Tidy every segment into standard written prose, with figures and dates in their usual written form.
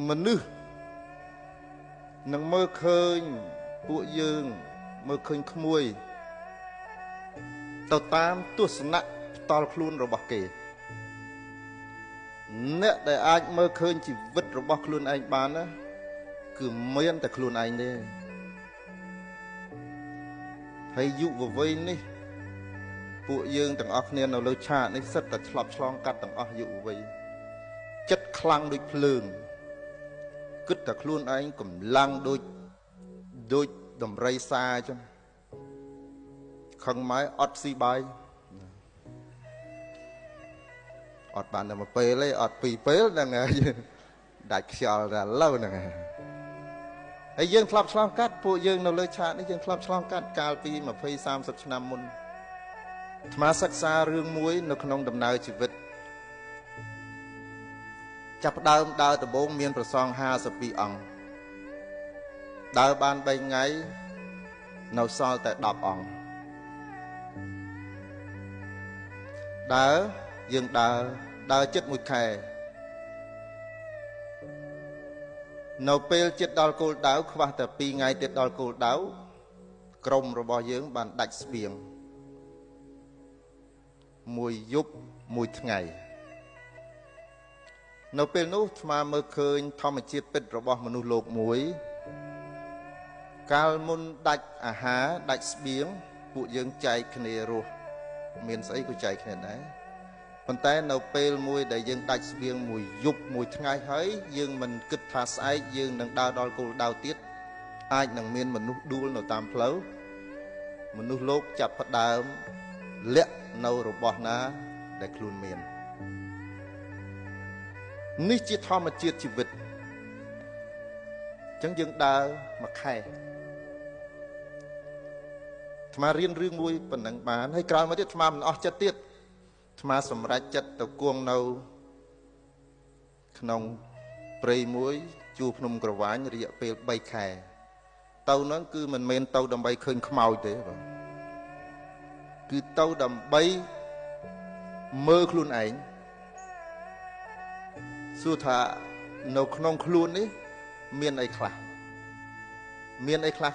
មនុស្សនឹងមើលឃើញពួកយើងមើលឃើញក្មួយទៅតាមទស្សនៈផ្ទាល់ខ្លួនរបស់គេអ្នកដែលអាចមើលឃើញជីវិតរបស់ខ្លួនឯងបានណាគឺមានតែខ្លួនឯងទេហើយយុវវ័យនេះពួកយើងទាំងអស់គ្នានៅលើឆាកនេះសិតតែឆ្លប់ឆ្លងកាត់ទាំងអស់យុវវ័យចិត្តខ្លាំងដូចភ្លើងគិតតែខ្លួនឯងកម្លាំងដូចដំរីសាអញ្ចឹងខឹងម៉ែអត់ស៊ីបាយអត់បានតែមួយពេលទេអត់ពីរពេលហ្នឹងហើយដាច់ខ្យល់តែឥឡូវហ្នឹងហើយយើងធ្លាប់ឆ្លងកាត់ពួកយើងនៅលើឆាកនេះយើងធ្លាប់ឆ្លងកាត់កាលពី20-30 ឆ្នាំមុនអាត្មាសិក្សារឿងមួយនៅក្នុងដំណើរជីវិតចាប់ផ្ដើមដើរដំបូងមានប្រសង52អង្គដើរបាន3ថ្ងៃនៅសល់តែ10អង្គយើងដើរជិត1ខែនៅពេលជិតដល់គោលដៅខ្វះតែ2ថ្ងៃទៀតដល់គោលដៅក្រុមរបស់យើងបានដាច់ស្បៀងមួយយប់មួយថ្ងៃនៅពេលនោះអាត្មាមើលឃើញធម្មជាតិពិតរបស់មនុស្សលោកមួយកាលមុនដាច់អាហារដាច់ស្បៀងពួកយើងចែកគ្នារស់មានស្អីក៏ចែកគ្នាដែរប៉ុន្តែនៅពេលមួយដែលយើងដាច់ស្បៀងមួយយប់មួយថ្ងៃហើយយើងមិនគិតថាស្អែកយើងនឹងដើរដល់គោលដៅទៀតអាចនឹងមានមនុស្សដួលនៅតាមផ្លូវមនុស្សលោកចាប់ផ្ដើមលាក់នៅរបស់ណាដែលខ្លួនមាននេះជាធម្មជាតិជីវិតអញ្ចឹងយើងដើរមួយខែអាត្មារៀនរឿងមួយប៉ុណ្ណឹងបានហើយក្រោយមកទៀតអាត្មាមិនអស់ចិត្តទៀតអាត្មាសម្រេចចិត្តទៅគង់នៅក្នុងព្រៃមួយជួរភ្នំក្រវាញរយៈពេល3ខែទៅហ្នឹងគឺមិនមែនទៅដើម្បីឃើញខ្មោចទេបងគឺទៅដើម្បីមើលខ្លួនឯងសួរថានៅក្នុងខ្លួននេះមានអីខ្លះ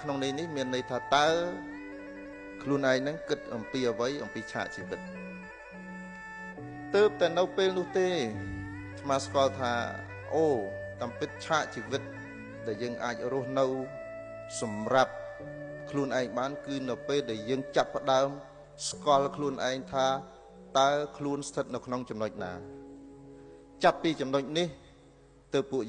ក្នុងនេះមានន័យថាតើខ្លួនឯងហ្នឹងគិតអំពីអ្វីអំពីឆាកជីវិតទើបតែនៅពេលនោះទេស្មាស្គាល់ថាអូតាមពិតឆាកជីវិតដែលយើងអាចរស់នៅសម្រាប់ខ្លួនឯងបានគឺនៅពេលដែលយើងចាប់ផ្ដើមស្គាល់ខ្លួនឯងថាតើខ្លួនស្ថិតនៅក្នុងចំណុចណាចាប់ពីចំណុចនេះទើបពួកយើង